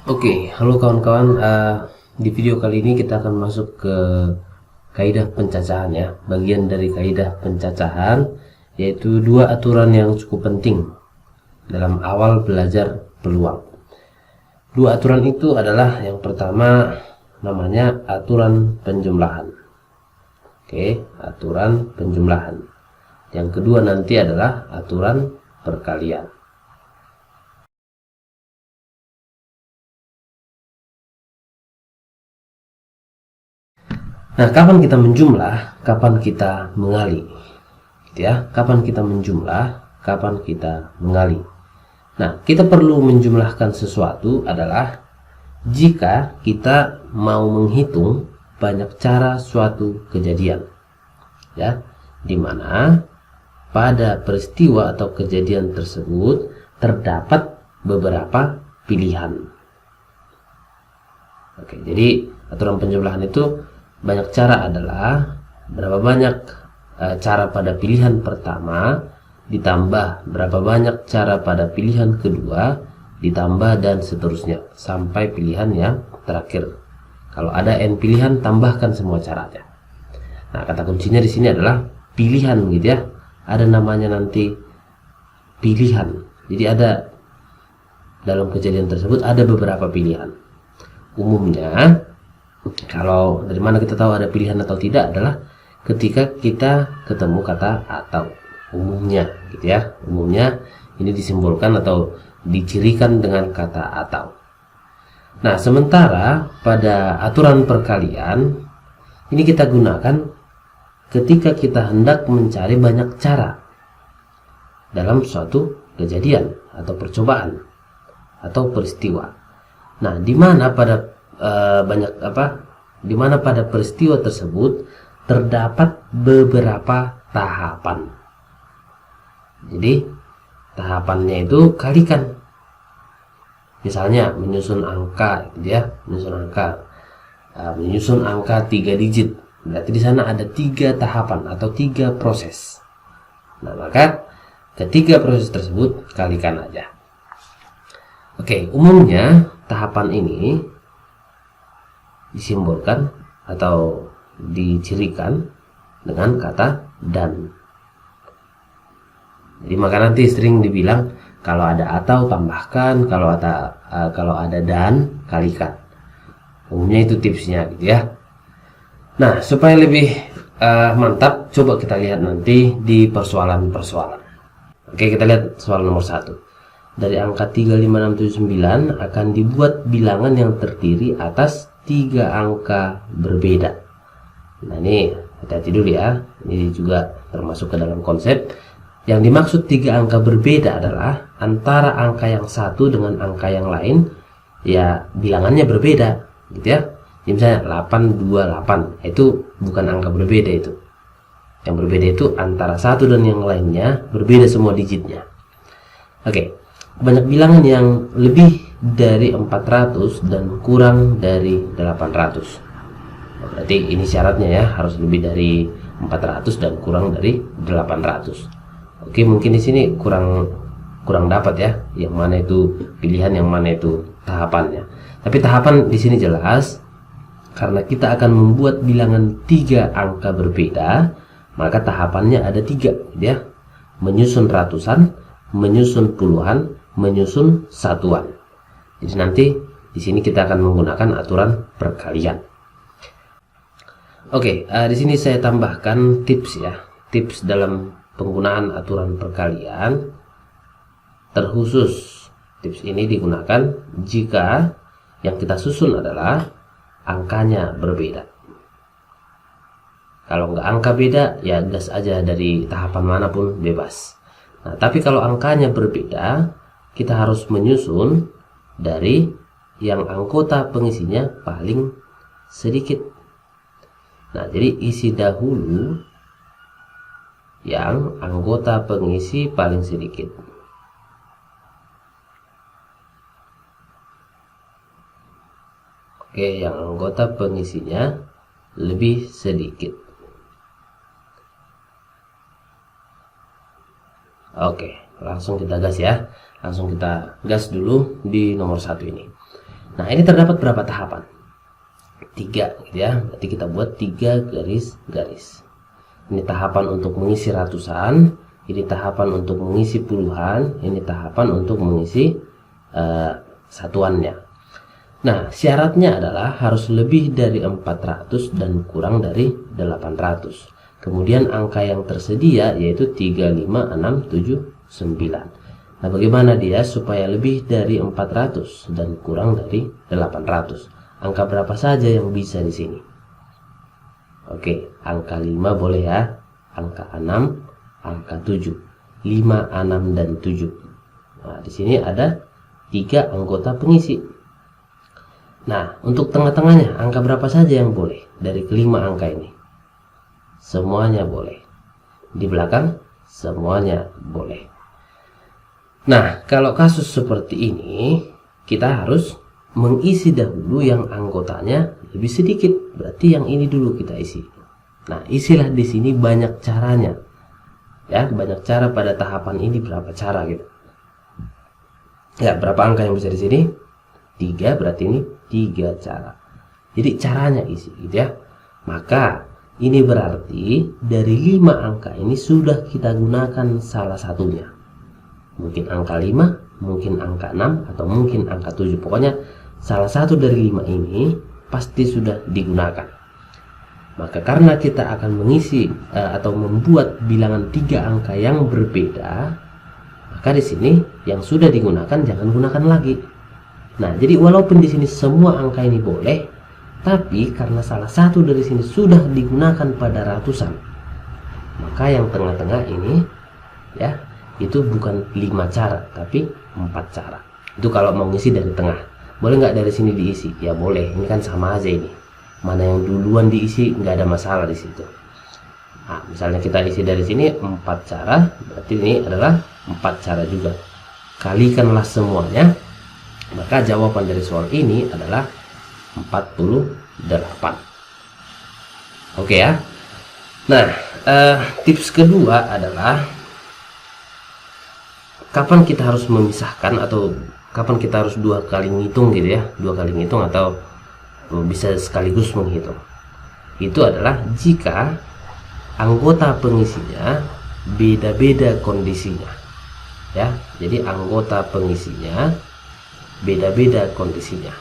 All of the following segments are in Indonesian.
Oke, halo kawan-kawan. Di video kali ini kita akan masuk ke kaidah pencacahan ya. Bagian dari kaidah pencacahan yaitu dua aturan yang cukup penting dalam awal belajar peluang. Dua aturan itu adalah yang pertama namanya aturan penjumlahan. Oke, aturan penjumlahan. Yang kedua nanti adalah aturan perkalian. Nah, kapan kita menjumlah, kapan kita mengali, gitu ya? Kapan kita menjumlah, kapan kita mengali. Nah, kita perlu menjumlahkan sesuatu adalah jika kita mau menghitung banyak cara suatu kejadian, ya, dimana pada peristiwa atau kejadian tersebut terdapat beberapa pilihan. Oke, jadi aturan penjumlahan itu banyak cara adalah berapa banyak cara pada pilihan pertama ditambah berapa banyak cara pada pilihan kedua ditambah dan seterusnya sampai pilihan yang terakhir. Kalau ada n pilihan, tambahkan semua caranya. Nah, kata kuncinya di sini adalah pilihan, gitu ya. Ada namanya nanti pilihan. Jadi ada dalam kejadian tersebut ada beberapa pilihan. Umumnya kalau dari mana kita tahu ada pilihan atau tidak adalah ketika kita ketemu kata atau. Umumnya, gitu ya. Umumnya ini disimbolkan atau dicirikan dengan kata atau. Nah, sementara pada aturan perkalian ini kita gunakan ketika kita hendak mencari banyak cara dalam suatu kejadian atau percobaan atau peristiwa. Nah, di mana pada di mana pada peristiwa tersebut terdapat beberapa tahapan. Jadi tahapannya itu kalikan. Misalnya menyusun angka, gitu ya, menyusun angka 3 digit. Berarti di sana ada 3 tahapan atau 3 proses. Nah, maka ketiga proses tersebut kalikan aja. Oke, umumnya tahapan ini disimbolkan atau dicirikan dengan kata dan. Jadi maka nanti sering dibilang kalau ada atau tambahkan, kalau ada dan kalikan. Umumnya itu tipsnya, gitu ya. Nah, supaya lebih mantap, coba kita lihat nanti di persoalan-persoalan. Oke, kita lihat soal nomor 1. Dari angka 3, 5, 6, 7, 9 akan dibuat bilangan yang terdiri atas 3 angka berbeda. Nah, ini hati-hati dulu ya. Ini juga termasuk ke dalam konsep. Yang dimaksud 3 angka berbeda adalah antara angka yang satu dengan angka yang lain, ya bilangannya berbeda, gitu ya. Jadi misalnya 828, itu bukan angka berbeda itu. Yang berbeda itu antara satu dan yang lainnya berbeda semua digitnya. Oke, banyak bilangan yang lebih dari 400 dan kurang dari 800. Berarti ini syaratnya ya, harus lebih dari 400 dan kurang dari 800. Oke, mungkin di sini kurang dapat ya, yang mana itu pilihan, yang mana itu tahapannya. Tapi tahapan di sini jelas, karena kita akan membuat bilangan 3 angka berbeda, maka tahapannya ada 3, ya. Menyusun ratusan, menyusun puluhan, menyusun satuan. Jadi nanti di sini kita akan menggunakan aturan perkalian. Oke, di sini saya tambahkan tips ya, tips dalam penggunaan aturan perkalian. Terkhusus tips ini digunakan jika yang kita susun adalah angkanya berbeda. Kalau nggak angka beda, ya gas aja dari tahapan manapun bebas. Nah, tapi kalau angkanya berbeda, kita harus menyusun dari yang anggota pengisinya paling sedikit. Nah, jadi isi dahulu yang anggota pengisi paling sedikit. Oke, yang anggota pengisinya lebih sedikit. Oke, langsung kita gas ya. Langsung kita gas dulu di nomor 1 ini. Nah, ini terdapat berapa tahapan? 3 gitu ya. Berarti kita buat 3 garis-garis. Ini tahapan untuk mengisi ratusan, ini tahapan untuk mengisi puluhan, ini tahapan untuk mengisi satuannya. Nah, syaratnya adalah harus lebih dari 400 dan kurang dari 800. Kemudian angka yang tersedia yaitu 3, 5, 6, 7, 9. Nah, bagaimana dia supaya lebih dari 400 dan kurang dari 800? Angka berapa saja yang bisa di sini? Oke, angka 5 boleh ya. Angka 6, angka 7. 5, 6 dan 7. Nah, di sini ada 3 anggota pengisi. Nah, untuk tengah-tengahnya angka berapa saja yang boleh dari kelima angka ini? Semuanya boleh. Di belakang semuanya boleh. Nah, kalau kasus seperti ini, kita harus mengisi dahulu yang anggotanya lebih sedikit. Berarti yang ini dulu kita isi. Nah, isilah di sini banyak caranya. Ya, banyak cara pada tahapan ini, berapa cara gitu. Ya, berapa angka yang bisa di sini? 3, berarti ini 3 cara. Jadi caranya isi gitu ya. Maka ini berarti dari 5 angka ini sudah kita gunakan salah satunya. Mungkin angka 5, mungkin angka 6, atau mungkin angka 7. Pokoknya salah satu dari 5 ini pasti sudah digunakan. Maka karena kita akan mengisi atau membuat bilangan 3 angka yang berbeda, maka di sini yang sudah digunakan jangan gunakan lagi. Nah, jadi walaupun di sini semua angka ini boleh, tapi karena salah satu dari sini sudah digunakan pada ratusan, maka yang tengah-tengah ini ya, itu bukan 5 cara tapi 4 cara. Itu kalau mau ngisi dari tengah. Boleh nggak dari sini diisi? Ya boleh, ini kan sama aja ini. Mana yang duluan diisi nggak ada masalah di situ. Nah, misalnya kita isi dari sini 4 cara, berarti ini adalah 4 cara juga. Kalikanlah semuanya, maka jawaban dari soal ini adalah 48. Oke ya. Nah, tips kedua adalah kapan kita harus memisahkan atau kapan kita harus 2 kali ngitung gitu ya. 2 kali ngitung atau bisa sekaligus menghitung. Itu adalah jika anggota pengisinya beda-beda kondisinya. Ya, jadi anggota pengisinya beda-beda kondisinya.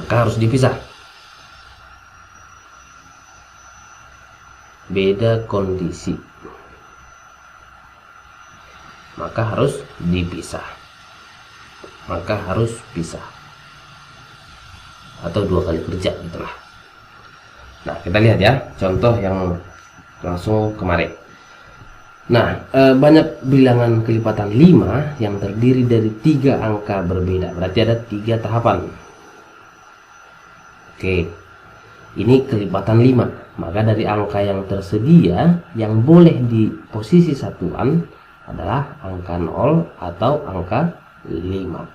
Maka harus dipisah. Beda kondisi. Maka harus dipisah. Maka harus pisah. Atau 2 kali kerja gitulah. Nah, kita lihat ya contoh yang langsung kemarin. Nah, banyak bilangan kelipatan 5 yang terdiri dari 3 angka berbeda. Berarti ada 3 tahapan. Oke, ini kelipatan 5. Maka dari angka yang tersedia, yang boleh di posisi satuan adalah angka 0 atau angka 5.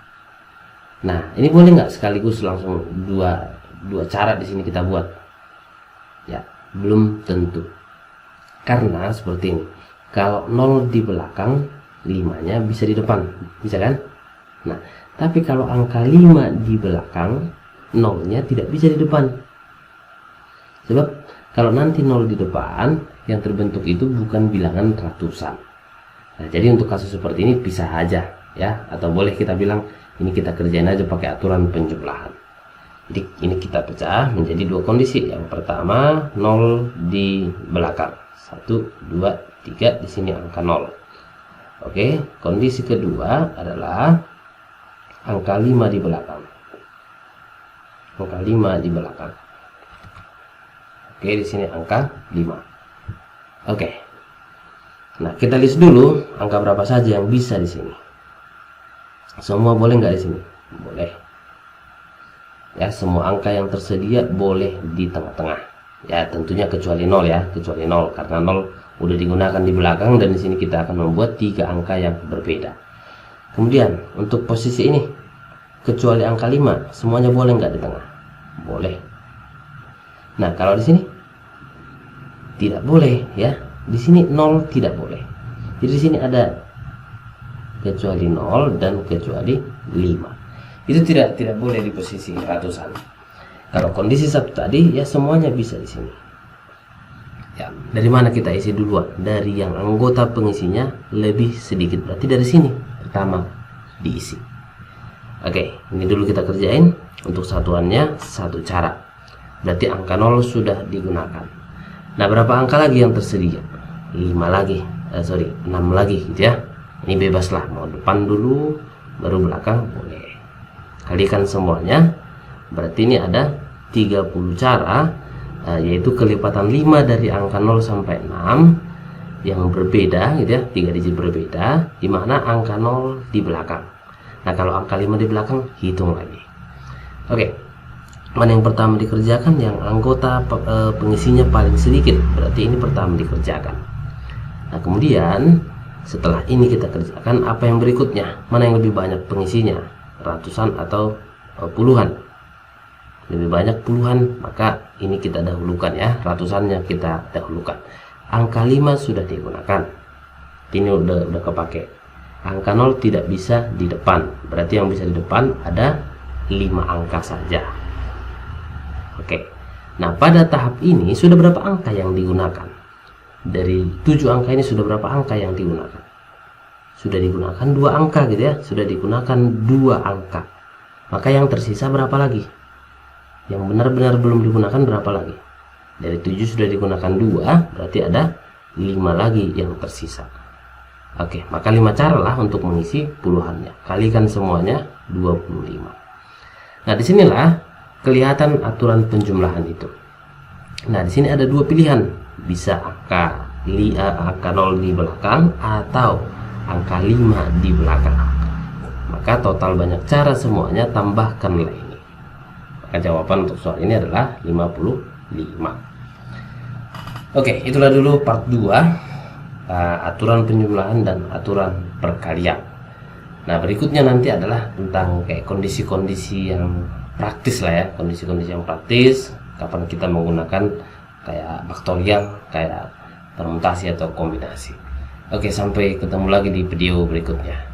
Nah, ini boleh nggak sekaligus langsung dua cara di sini kita buat? Ya, belum tentu. Karena seperti ini. Kalau 0 di belakang, 5-nya bisa di depan. Bisa kan? Nah, tapi kalau angka 5 di belakang, 0-nya tidak bisa di depan. Sebab kalau nanti 0 di depan, yang terbentuk itu bukan bilangan ratusan. Nah, jadi untuk kasus seperti ini pisah aja ya, atau boleh kita bilang ini kita kerjain aja pakai aturan penjumlahan. Jadi ini kita pecah menjadi 2 kondisi. Yang pertama 0 di belakang. 1, 2, 3, di sini angka 0. Oke, kondisi kedua adalah angka 5 di belakang. Angka 5 di belakang. Oke, di sini angka 5. Oke. Nah, kita list dulu angka berapa saja yang bisa di sini. Semua boleh nggak di sini? Boleh. Ya, semua angka yang tersedia boleh di tengah-tengah. Ya, tentunya kecuali 0 ya, kecuali 0 karena 0 udah digunakan di belakang dan di sini kita akan membuat 3 angka yang berbeda. Kemudian untuk posisi ini kecuali angka 5, semuanya boleh nggak di tengah? Boleh. Nah, kalau di sini tidak boleh ya. Di sini 0 tidak boleh. Jadi di sini ada kecuali 0 dan kecuali 5. Itu tidak boleh di posisi ratusan. Kalau kondisi 1 tadi ya semuanya bisa di sini. Ya, dari mana kita isi duluan? Dari yang anggota pengisinya lebih sedikit, berarti dari sini pertama diisi. Oke, ini dulu kita kerjain. Untuk satuannya 1 cara. Berarti angka 0 sudah digunakan. Nah, berapa angka lagi yang tersedia? 5 lagi. 6 lagi gitu ya. Ini bebas lah, mau depan dulu baru belakang boleh. Kalikan semuanya. Berarti ini ada 30 cara, yaitu kelipatan 5 dari angka 0 sampai 6 yang berbeda gitu ya, 3 digit berbeda, di mana angka 0 di belakang. Nah, kalau angka 5 di belakang, hitung lagi. Oke, mana yang pertama dikerjakan? Yang anggota pengisinya paling sedikit, berarti ini pertama dikerjakan. Nah, kemudian setelah ini kita kerjakan, apa yang berikutnya? Mana yang lebih banyak pengisinya? Ratusan atau puluhan? Lebih banyak puluhan, maka ini kita dahulukan ya, ratusannya kita dahulukan. Angka 5 sudah digunakan, ini udah kepake. Angka 0 tidak bisa di depan, berarti yang bisa di depan ada 5 angka saja. Oke, nah pada tahap ini sudah berapa angka yang digunakan? Dari 7 angka ini sudah berapa angka yang digunakan? Sudah digunakan 2 angka gitu ya, sudah digunakan 2 angka. Maka yang tersisa berapa lagi? Yang benar-benar belum digunakan berapa lagi? Dari 7 sudah digunakan 2, berarti ada 5 lagi yang tersisa. Oke, maka 5 cara lah untuk mengisi puluhannya. Kalikan semuanya 25. Nah, disinilah kelihatan aturan penjumlahan itu. Nah, di sini ada 2 pilihan. Bisa angka 0 di belakang atau angka 5 di belakang. Maka total banyak cara semuanya, tambahkanlah ini. Maka jawaban untuk soal ini adalah 55. Oke, itulah dulu part 2, aturan penjumlahan dan aturan perkalian. Nah, berikutnya nanti adalah tentang kayak kondisi-kondisi yang praktis lah ya, kondisi-kondisi yang praktis kapan kita menggunakan kayak faktorial, kayak permutasi atau kombinasi. Oke, sampai ketemu lagi di video berikutnya.